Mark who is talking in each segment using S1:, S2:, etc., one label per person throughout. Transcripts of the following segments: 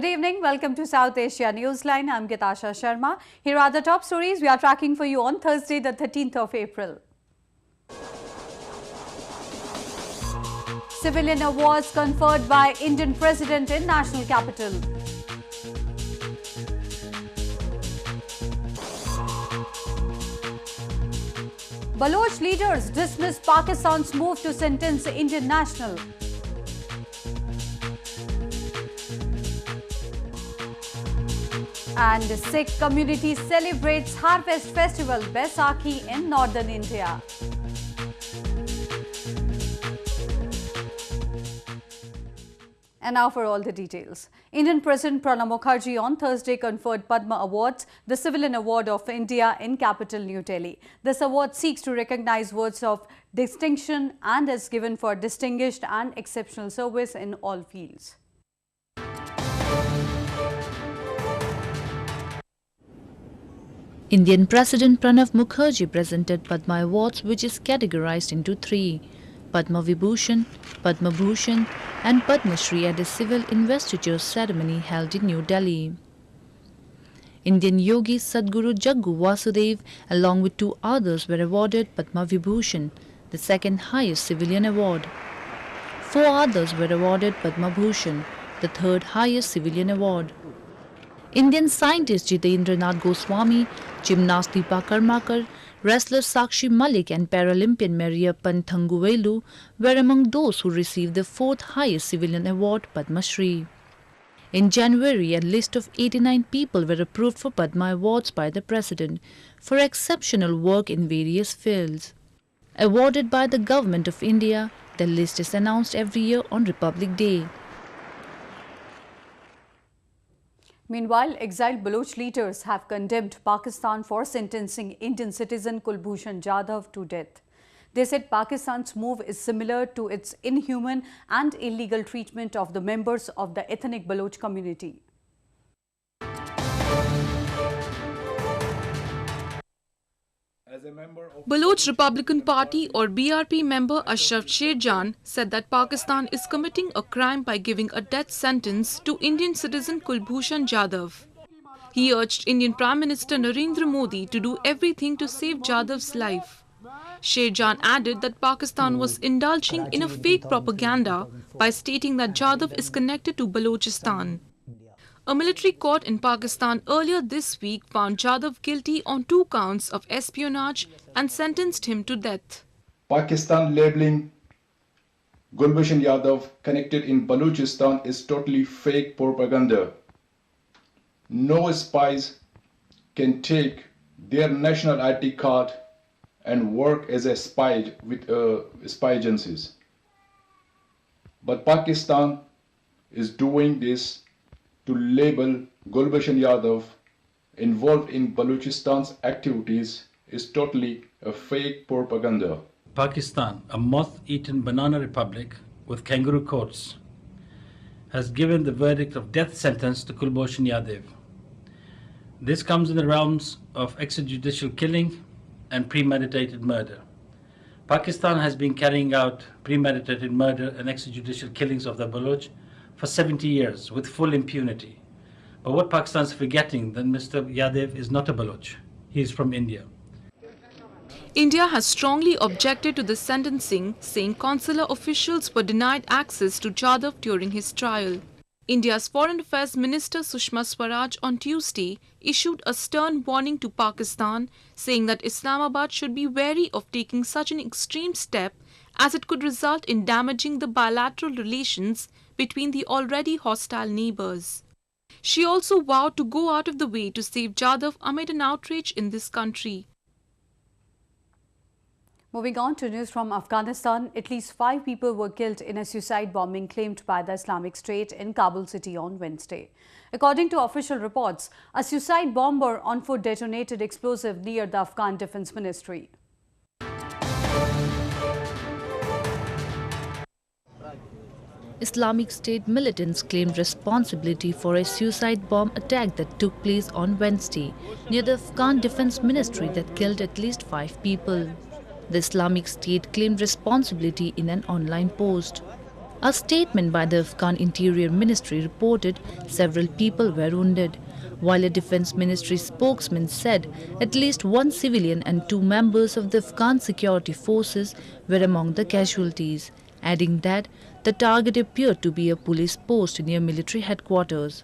S1: Good evening. Welcome to South Asia Newsline. I'm Gitasha Sharma. Here are the top stories we are tracking for you on Thursday, the 13th of April. Civilian awards conferred by Indian President in National Capital. Baloch leaders dismiss Pakistan's move to sentence Indian national. And the Sikh community celebrates Harvest Festival Baisakhi in northern India. And now for all the details. Indian President Pranab Mukherjee on Thursday conferred Padma Awards, the civilian award of India, in capital New Delhi. This award seeks to recognize words of distinction and is given for distinguished and exceptional service in all fields.
S2: Indian President Pranab Mukherjee presented Padma Awards, which is categorized into three: Padma Vibhushan, Padma Bhushan and Padma Shri at a civil investiture ceremony held in New Delhi. Indian yogi Sadguru Jaggu Vasudev along with two others were awarded Padma Vibhushan, the second highest civilian award. Four others were awarded Padma Bhushan, the third highest civilian award. Indian scientist Jitendra Nath Goswami, gymnast Deepa Karmakar, wrestler Sakshi Malik and Paralympian Mariappan Thanguvelu were among those who received the fourth highest civilian award, Padma Shri. In January, a list of 89 people were approved for Padma Awards by the President for exceptional work in various fields. Awarded by the Government of India, the list is announced every year on Republic Day.
S1: Meanwhile, exiled Baloch leaders have condemned Pakistan for sentencing Indian citizen Kulbhushan Jadhav to death. They said Pakistan's move is similar to its inhuman and illegal treatment of the members of the ethnic Baloch community.
S3: Baloch Republican Party or BRP member Ashraf Sherjan said that Pakistan is committing a crime by giving a death sentence to Indian citizen Kulbhushan Jadhav. He urged Indian Prime Minister Narendra Modi to do everything to save Jadhav's life. Sherjan added that Pakistan was indulging in a fake propaganda by stating that Jadhav is connected to Balochistan. A military court in Pakistan earlier this week found Jadhav guilty on 2 counts of espionage and sentenced him to death.
S4: Pakistan labeling Kulbhushan Jadhav connected in Balochistan is totally fake propaganda. No spies can take their national ID card and work as a spy with spy agencies. But Pakistan is doing this to label Kulbhushan Jadhav involved in Balochistan's activities is totally a fake propaganda.
S5: Pakistan, a moth-eaten banana republic with kangaroo courts, has given the verdict of death sentence to Kulbhushan Jadhav. This comes in the realms of extrajudicial killing and premeditated murder. Pakistan has been carrying out premeditated murder and extrajudicial killings of the Baloch for 70 years with full impunity. But what Pakistan is forgetting that Mr. Jadhav is not a Baloch. He is from India.
S3: India has strongly objected to the sentencing, saying consular officials were denied access to Jadhav during his trial. India's Foreign Affairs Minister Sushma Swaraj on Tuesday issued a stern warning to Pakistan, saying that Islamabad should be wary of taking such an extreme step as it could result in damaging the bilateral relations between the already hostile neighbors. She also vowed to go out of the way to save Jadhav amid an outrage in this country.
S1: Moving on to news from Afghanistan, at least 5 people were killed in a suicide bombing claimed by the Islamic State in Kabul city on Wednesday. According to official reports, a suicide bomber on foot detonated explosive near the Afghan Defense Ministry.
S2: Islamic State militants claimed responsibility for a suicide bomb attack that took place on Wednesday near the Afghan Defense Ministry that killed at least 5 people. The Islamic State claimed responsibility in an online post. A statement by the Afghan Interior Ministry reported several people were wounded, while a Defence Ministry spokesman said at least one civilian and 2 members of the Afghan security forces were among the casualties, adding that the target appeared to be a police post near military headquarters.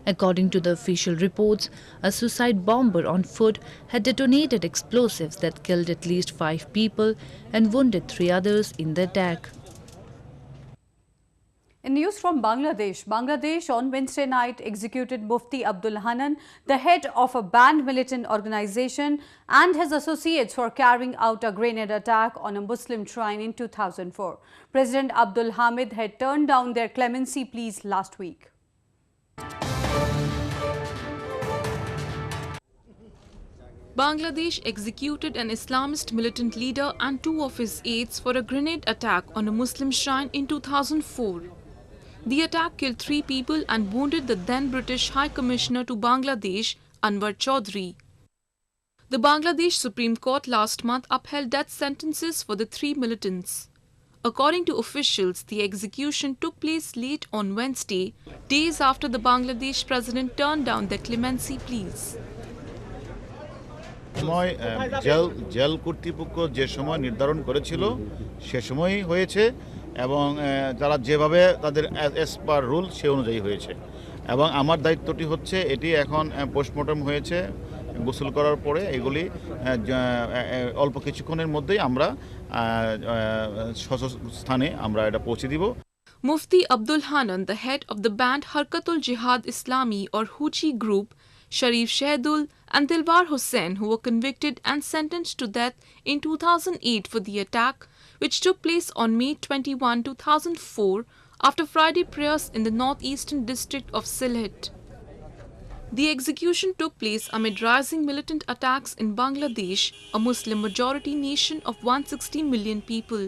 S2: According to the official reports, a suicide bomber on foot had detonated explosives that killed at least 5 people and wounded 3 others in the attack.
S1: In news from Bangladesh, Bangladesh on Wednesday night executed Mufti Abdul Hanan, the head of a banned militant organization, and his associates for carrying out a grenade attack on a Muslim shrine in 2004. President Abdul Hamid had turned down their clemency pleas last week.
S3: Bangladesh executed an Islamist militant leader and 2 of his aides for a grenade attack on a Muslim shrine in 2004. The attack killed 3 people and wounded the then British High Commissioner to Bangladesh, Anwar Chaudhry. The Bangladesh Supreme Court last month upheld death sentences for the 3 militants. According to officials, the execution took place late on Wednesday, days after the Bangladesh president turned down their clemency pleas.
S6: Jail কর্তৃপক্ষ যে সময় নির্ধারণ করেছিল সে সময়ই হয়েছে এবং যারা যেভাবে তাদের এস পার রুল সে অনুযায়ী হয়েছে এবং আমার দায়িত্বটি হচ্ছে এটি এখন পোস্টমর্টম হয়েছে গোসল করার পরে এগুলি অল্প কিছুক্ষণের মধ্যেই আমরা স্থানে আমরা এটা পৌঁছে দিব
S3: Mufti Abdul Hanan, the head of the banned Harkatul Jihad Islami or Huchi group, Sharif Shahidul and Dilwar Hussain, who were convicted and sentenced to death in 2008 for the attack, which took place on May 21, 2004, after Friday prayers in the northeastern district of Sylhet. The execution took place amid rising militant attacks in Bangladesh, a Muslim-majority nation of 160 million people.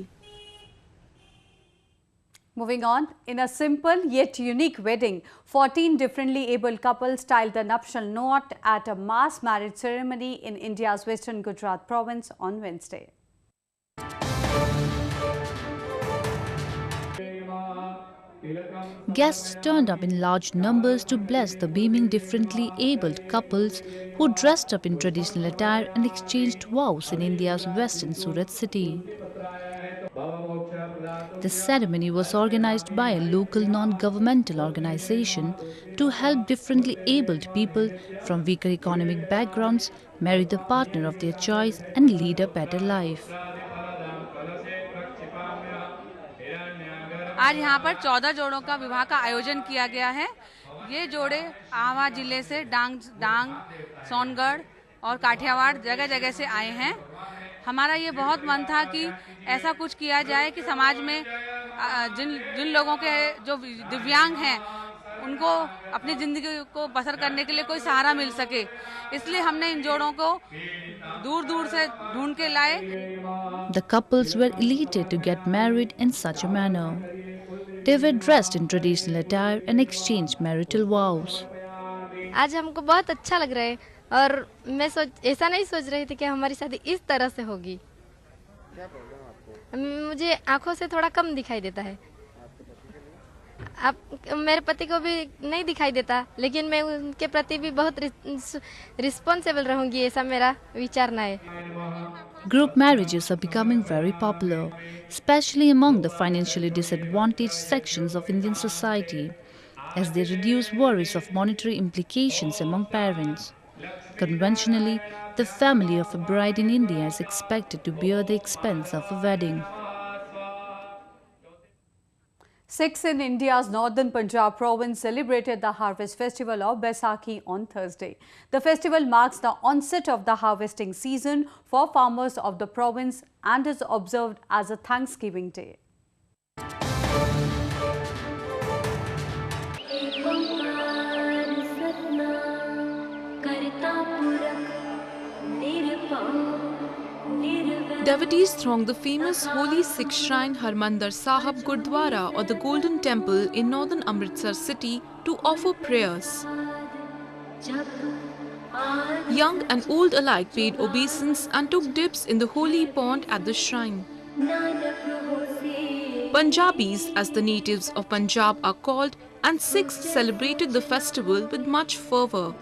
S1: Moving on, in a simple yet unique wedding, 14 differently abled couples tiled the nuptial knot at a mass marriage ceremony in India's western Gujarat province on Wednesday.
S2: Guests turned up in large numbers to bless the beaming differently abled couples who dressed up in traditional attire and exchanged vows in India's western Surat city. The ceremony was organized by a local non-governmental organization to help differently abled people from weaker economic backgrounds marry the partner of their choice and lead a better life.
S7: आज यहाँ पर 14 जोड़ों का विवाह का आयोजन किया गया है। ये जोड़े आवा जिले से डांग, सोनगढ़ और काठियावाड़ जगह जगह से आए हैं। हमारा ये बहुत मन था कि ऐसा कुछ किया जाए कि समाज में जिन लोगों के जो दिव्यांग हैं उनको अपनी ज़िंदगी को बसर करने के लिए कोई सहारा मिल सके, इसलिए हमने इन जोड़ों को दूर दूर से ढूंढ के लाए।
S2: The couples were elated to get married in such a manner. They were dressed in traditional attire and exchanged marital vows.
S8: आज हमको बहुत अच्छा लग रहा है और मैं ऐसा नहीं सोच रही थी कि हमारी शादी इस तरह से होगी। मुझे आंखों से थोड़ा कम दिखाई देता है। अब मेरे पति को भी नहीं दिखाई देता, लेकिन मैं उनके प्रति भी बहुत रिस्पॉन्सिबल रहूंगी, ऐसा मेरा विचारना है।
S2: Group marriages are becoming very popular, especially among the financially disadvantaged sections of Indian society, as they reduce worries of monetary implications among parents. Conventionally, the family of a bride in India is expected to bear the expense of a wedding.
S1: Sikhs in India's northern Punjab province celebrated the harvest festival of Baisakhi on Thursday. The festival marks the onset of the harvesting season for farmers of the province and is observed as a Thanksgiving Day.
S3: Devotees thronged the famous holy Sikh shrine Harmandir Sahib Gurdwara or the Golden Temple in northern Amritsar city to offer prayers. Young and old alike paid obeisance and took dips in the holy pond at the shrine. Punjabis, as the natives of Punjab are called, and Sikhs celebrated the festival with much fervour.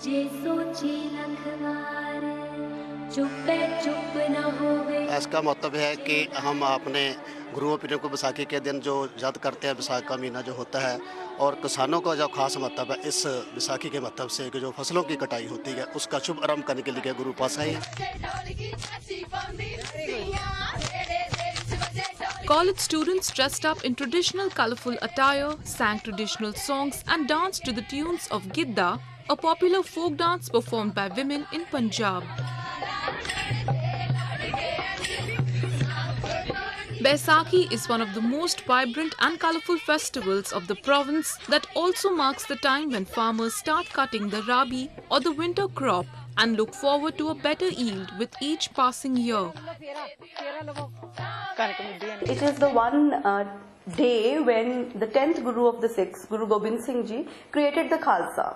S9: इसका मतलब है कि हम अपने गुरुओं पीरों को बैसाखी के दिन जो याद करते हैं, बैसाख का महीना जो होता है, और किसानों का जो खास महत्व है इस बैसाखी के महत्व से कि जो फसलों की कटाई होती है उसका शुभ आरंभ करने के लिए गुरु पास आए।
S3: College students dressed up in traditional colourful attire, sang traditional songs and danced to the tunes of Gidda, a popular folk dance performed by women in Punjab. Baisakhi is one of the most vibrant and colourful festivals of the province that also marks the time when farmers start cutting the rabi or the winter crop and look forward to a better yield with each passing year.
S10: It is the one day when the 10th Guru of the Sikhs, Guru Gobind Singh Ji, created the Khalsa.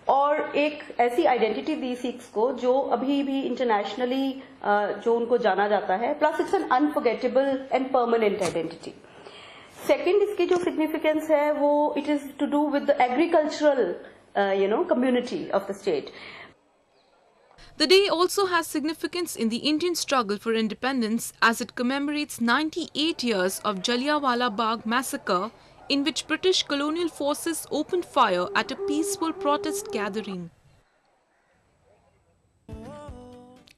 S10: और एक ऐसी identity दी six को जो अभी भी internationally जो उनको जाना जाता है, plus it's an unforgettable and permanent identity. Second, इसकी जो सिग्निफिकेंस है वो it is to do with the agricultural community of the state.
S3: The day also has significance in the Indian struggle for independence as it commemorates 98 years of Jallianwala Bagh massacre, in which British colonial forces opened fire at a peaceful protest gathering.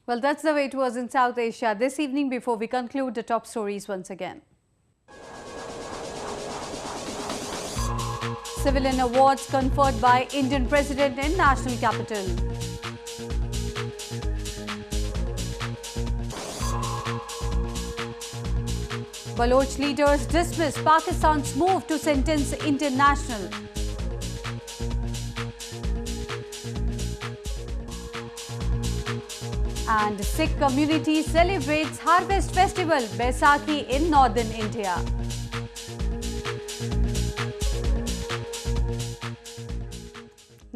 S1: Well, that's the way it was in South Asia this evening. Before we conclude, the top stories once again. Civilian awards conferred by Indian President in national capital. Baloch leaders dismiss Pakistan's move to sentence Indian national. And Sikh community celebrates Harvest Festival Baisakhi in northern India.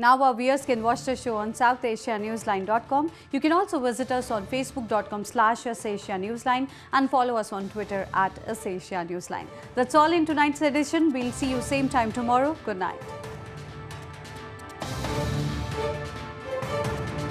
S1: Now our viewers can watch the show on SouthAsiaNewsline.com. You can also visit us on Facebook.com/UsAsiaNewsline and follow us on Twitter @UsAsiaNewsline. That's all in tonight's edition. We'll see you same time tomorrow. Good night.